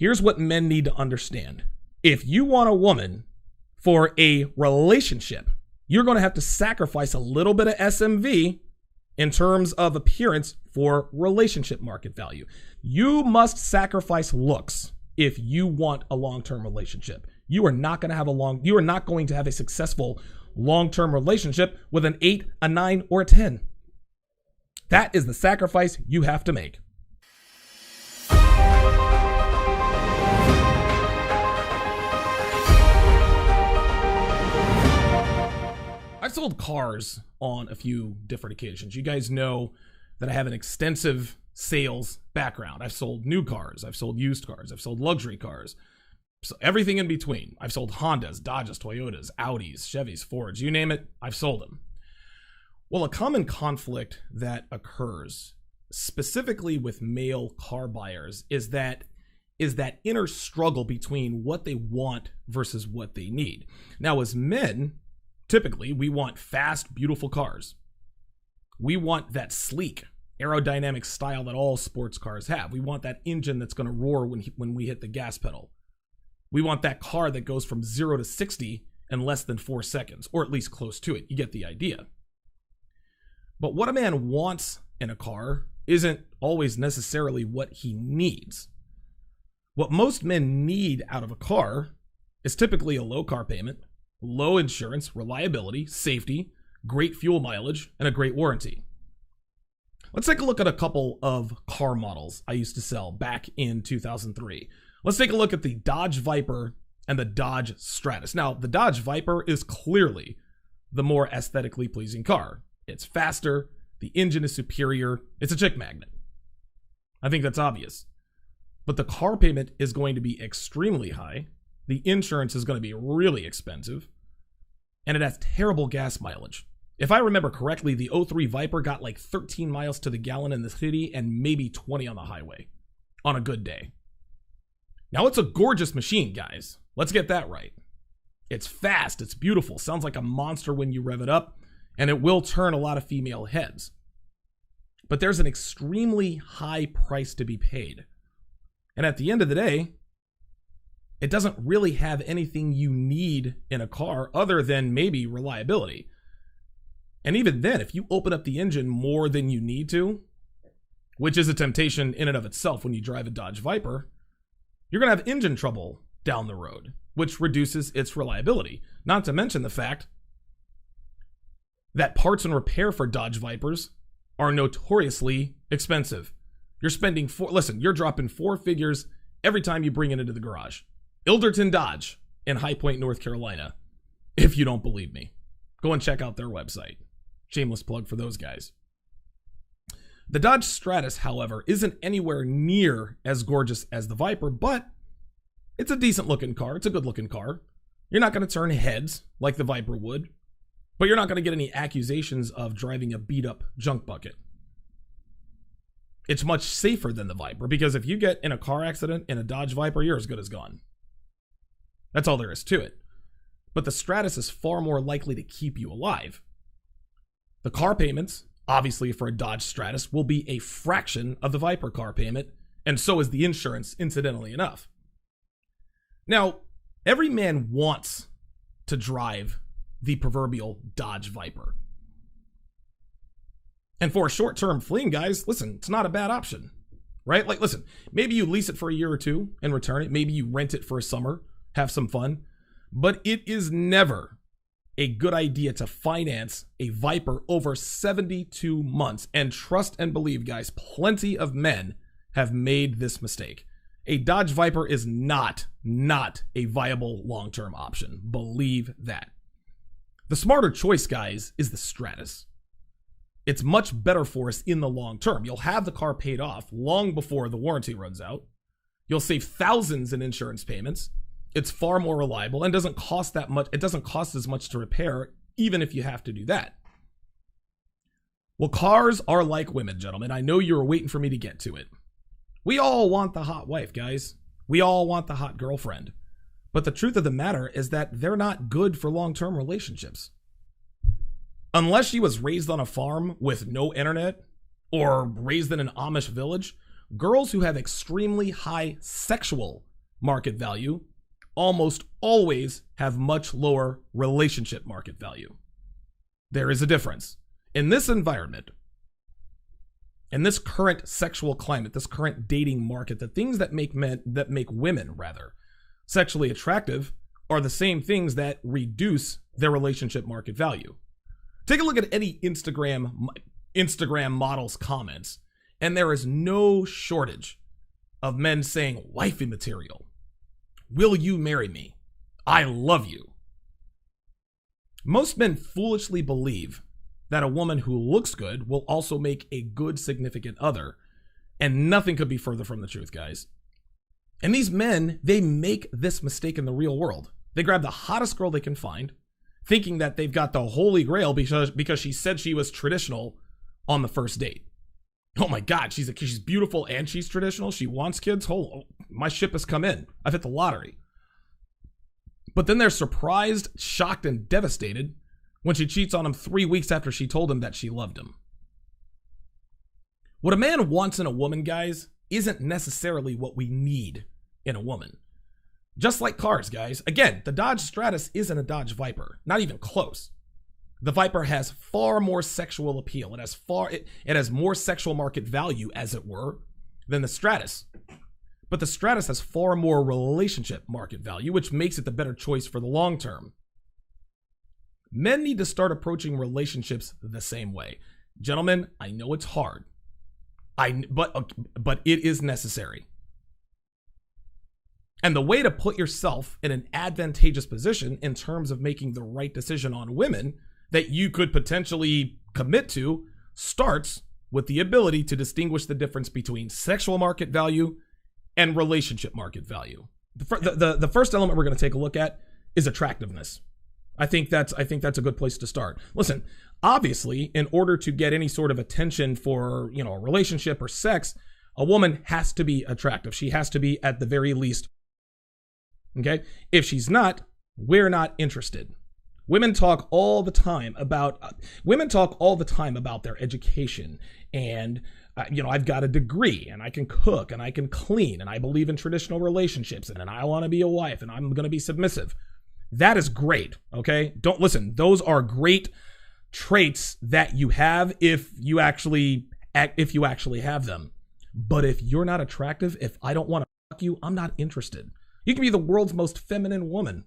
Here's what men need to understand. If you want a woman for a relationship, you're going to have to sacrifice a little bit of SMV in terms of appearance for relationship market value. You must sacrifice looks if you want a long-term relationship. You are not going to have a successful long-term relationship with an 8, a 9, or a 10. That is the sacrifice you have to make. I've sold cars on a few different occasions. You guys know that I have an extensive sales background. I've sold new cars. I've sold used cars. I've sold luxury cars. So everything in between. I've sold Hondas, Dodges, Toyotas, Audis, Chevys, Fords, you name it, I've sold them. Well, a common conflict that occurs, specifically with male car buyers, is that inner struggle between what they want versus what they need. Now, as men, typically, we want fast, beautiful cars. We want that sleek, aerodynamic style that all sports cars have. We want that engine that's going to roar when we hit the gas pedal. We want that car that goes from 0 to 60 in less than 4 seconds, or at least close to it. You get the idea. But what a man wants in a car isn't always necessarily what he needs. What most men need out of a car is typically a low car payment, low insurance, reliability, safety, great fuel mileage, and a great warranty. Let's take a look at a couple of car models I used to sell back in 2003. Let's take a look at the Dodge Viper and the Dodge Stratus. Now, the Dodge Viper is clearly the more aesthetically pleasing car. It's faster, the engine is superior, it's a chick magnet. I think that's obvious. But the car payment is going to be extremely high, the insurance is going to be really expensive, and it has terrible gas mileage. If I remember correctly, the 03 Viper got like 13 miles to the gallon in the city and maybe 20 on the highway on a good day. Now, it's a gorgeous machine, guys. Let's get that right. It's fast, it's beautiful, sounds like a monster when you rev it up, and it will turn a lot of female heads. But there's an extremely high price to be paid. And at the end of the day, it doesn't really have anything you need in a car other than maybe reliability. And even then, if you open up the engine more than you need to, which is a temptation in and of itself when you drive a Dodge Viper, you're going to have engine trouble down the road, which reduces its reliability. Not to mention the fact that parts and repair for Dodge Vipers are notoriously expensive. You're spending you're dropping 4 figures every time you bring it into the garage. Ilderton Dodge in High Point, North Carolina. If you don't believe me, go and check out their website. Shameless plug for those guys. The Dodge Stratus, however, isn't anywhere near as gorgeous as the Viper, but it's a decent looking car. It's a good looking car. You're not going to turn heads like the Viper would, but you're not going to get any accusations of driving a beat up junk bucket. It's much safer than the Viper because if you get in a car accident in a Dodge Viper, you're as good as gone. That's all there is to it. But the Stratus is far more likely to keep you alive. The car payments, obviously for a Dodge Stratus, will be a fraction of the Viper car payment, and so is the insurance, incidentally enough. Now, every man wants to drive the proverbial Dodge Viper. And for a short-term fling, guys, listen, it's not a bad option, right? Like, listen, maybe you lease it for a year or two and return it. Maybe you rent it for a summer, have some fun. But it is never a good idea to finance a Viper over 72 months. And trust and believe, guys, plenty of men have made this mistake. A Dodge Viper is not a viable long-term option. Believe that. The smarter choice, guys, is the Stratus. It's much better for us in the long term. You'll have the car paid off long before the warranty runs out. You'll save thousands in insurance payments. It's far more reliable and doesn't cost that much. It doesn't cost as much to repair, even if you have to do that. Well, cars are like women, gentlemen. I know you were waiting for me to get to it. We all want the hot wife, guys. We all want the hot girlfriend. But the truth of the matter is that they're not good for long-term relationships. Unless she was raised on a farm with no internet or raised in an Amish village, girls who have extremely high sexual market value almost always have much lower relationship market value. There is a difference. In this environment, in this current sexual climate, this current dating market, the things that make women sexually attractive are the same things that reduce their relationship market value. Take a look at any Instagram models' comments, and there is no shortage of men saying, wifey material. Will you marry me? I love you. Most men foolishly believe that a woman who looks good will also make a good significant other, and nothing could be further from the truth, guys. And these men, they make this mistake in the real world. They grab the hottest girl they can find, thinking that they've got the holy grail because she said she was traditional on the first date. Oh my God, she's beautiful and she's traditional. She wants kids. Oh, my ship has come in. I've hit the lottery. But then they're surprised, shocked, and devastated when she cheats on him 3 weeks after she told him that she loved him. What a man wants in a woman, guys, isn't necessarily what we need in a woman. Just like cars, guys. Again, the Dodge Stratus isn't a Dodge Viper. Not even close. The Viper has far more sexual appeal. It has more sexual market value, as it were, than the Stratus. But the Stratus has far more relationship market value, which makes it the better choice for the long term. Men need to start approaching relationships the same way. Gentlemen, I know it's hard. But it is necessary. And the way to put yourself in an advantageous position in terms of making the right decision on women that you could potentially commit to starts with the ability to distinguish the difference between sexual market value and relationship market value. The first element we're going to take a look at is attractiveness. I think that's a good place to start. Listen, obviously, in order to get any sort of attention for, a relationship or sex, a woman has to be attractive. She has to be at the very least. Okay? If she's not, we're not interested. Women talk all the time about their education and I've got a degree and I can cook and I can clean and I believe in traditional relationships and I want to be a wife and I'm going to be submissive. That is great, okay? Don't listen. Those are great traits that you have if you actually have them. But if you're not attractive, if I don't want to fuck you, I'm not interested. You can be the world's most feminine woman,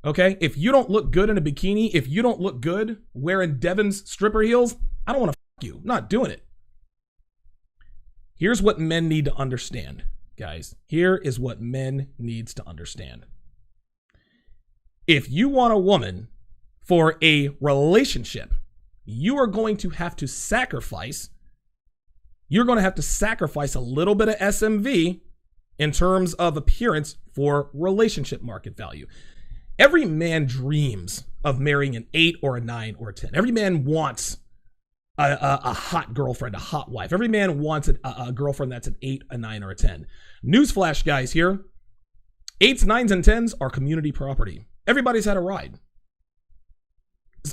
okay? If you don't look good in a bikini, if you don't look good wearing Devin's stripper heels, I don't want to fuck you. I'm not doing it. Here's what men need to understand, guys. Here is what men needs to understand. If you want a woman for a relationship, you are going to have to sacrifice. You're going to have to sacrifice a little bit of SMV in terms of appearance for relationship market value. Every man dreams of marrying an 8 or a 9 or a 10. Every man wants a hot girlfriend, a hot wife. Every man wants a girlfriend that's an 8, a 9, or a 10. Newsflash, guys, here. 8s, 9s, and 10s are community property. Everybody's had a ride.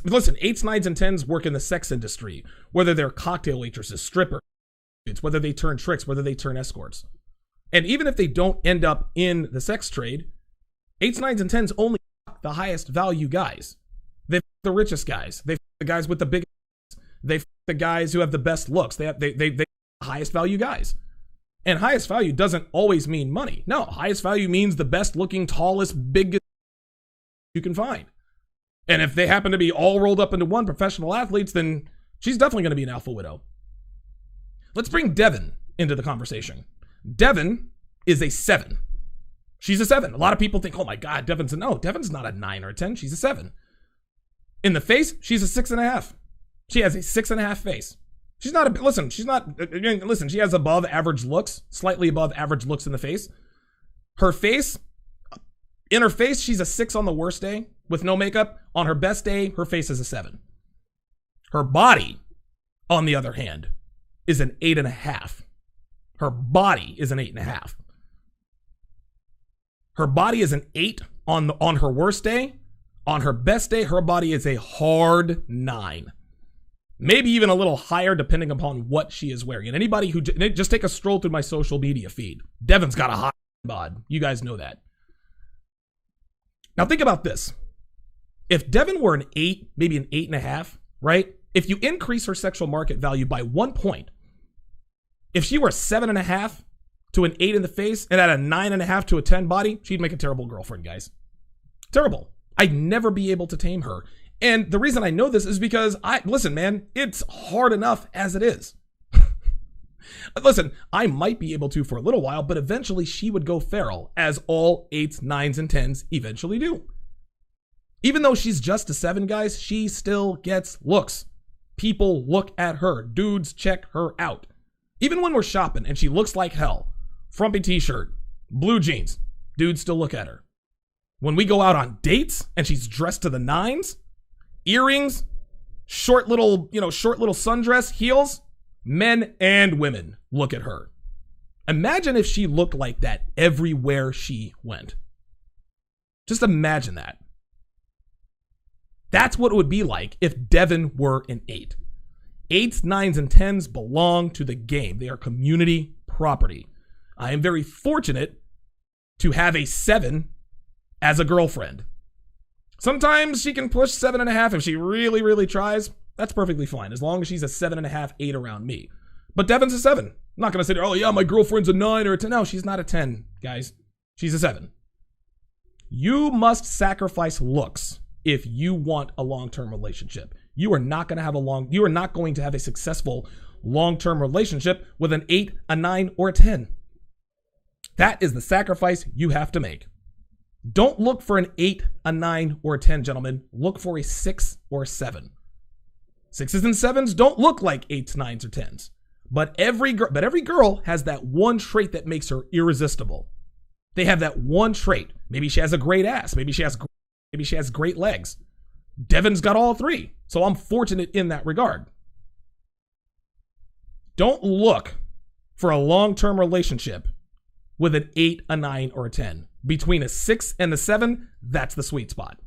Listen, 8s, 9s, and 10s work in the sex industry, whether they're cocktail waitresses, strippers, whether they turn tricks, whether they turn escorts. And even if they don't end up in the sex trade, 8s, 9s, and 10s only the highest value guys. They the richest guys. They the guys with the biggest. They the guys who have the best looks. They the highest value guys. And highest value doesn't always mean money. No, highest value means the best looking, tallest, biggest you can find. And if they happen to be all rolled up into one, professional athletes, then she's definitely going to be an alpha widow. Let's bring Devin into the conversation. Devin is a 7. She's a 7. A lot of people think, oh my God, Devin's not a 9 or a 10. She's a 7. In the face, she's a 6.5. She has a 6.5 face. She has above average looks, slightly above average looks in the face. In her face, she's a 6 on the worst day with no makeup. On her best day, her face is a 7. Her body, on the other hand, is an 8.5. Her body is an 8.5. Her body is an 8 on her worst day. On her best day, her body is a hard 9. Maybe even a little higher depending upon what she is wearing. And anybody who just take a stroll through my social media feed. Devin's got a hot bod. You guys know that. Now think about this. If Devin were an 8, maybe an 8.5, right? If you increase her sexual market value by 1 point, if she were a 7.5 to an 8 in the face and at a 9.5 to a 10 body, she'd make a terrible girlfriend, guys. Terrible. I'd never be able to tame her. And the reason I know this is because listen, man, it's hard enough as it is. Listen, I might be able to for a little while, but eventually she would go feral, as all 8s, 9s, and 10s eventually do. Even though she's just a 7, guys, she still gets looks. People look at her. Dudes check her out. Even when we're shopping and she looks like hell, frumpy t-shirt, blue jeans, dudes still look at her. When we go out on dates and she's dressed to the nines, earrings, short little sundress, heels, men and women look at her. Imagine if she looked like that everywhere she went. Just imagine that. That's what it would be like if Devin were an 8. 8s, 9s, and 10s belong to the game. They are community property. I am very fortunate to have a 7 as a girlfriend. Sometimes she can push 7.5 if she really, really tries. That's perfectly fine, as long as she's a 7.5, 8 around me. But Devin's a 7. I'm not going to say, oh yeah, my girlfriend's a 9 or a 10. No, she's not a 10, guys. She's a 7. You must sacrifice looks if you want a long-term relationship. You are not going to have a successful long-term relationship with an 8, a 9, or a 10. That is the sacrifice you have to make. Don't look for an 8, a 9, or a 10, gentlemen. Look for a 6 or a 7. 6s and 7s don't look like 8s, 9s, or 10s. But every girl has that one trait that makes her irresistible. They have that one trait. Maybe she has a great ass. Maybe she has great legs. Devin's got all 3. So I'm fortunate in that regard. Don't look for a long-term relationship with an 8, a 9, or a 10. Between a 6 and a 7, that's the sweet spot.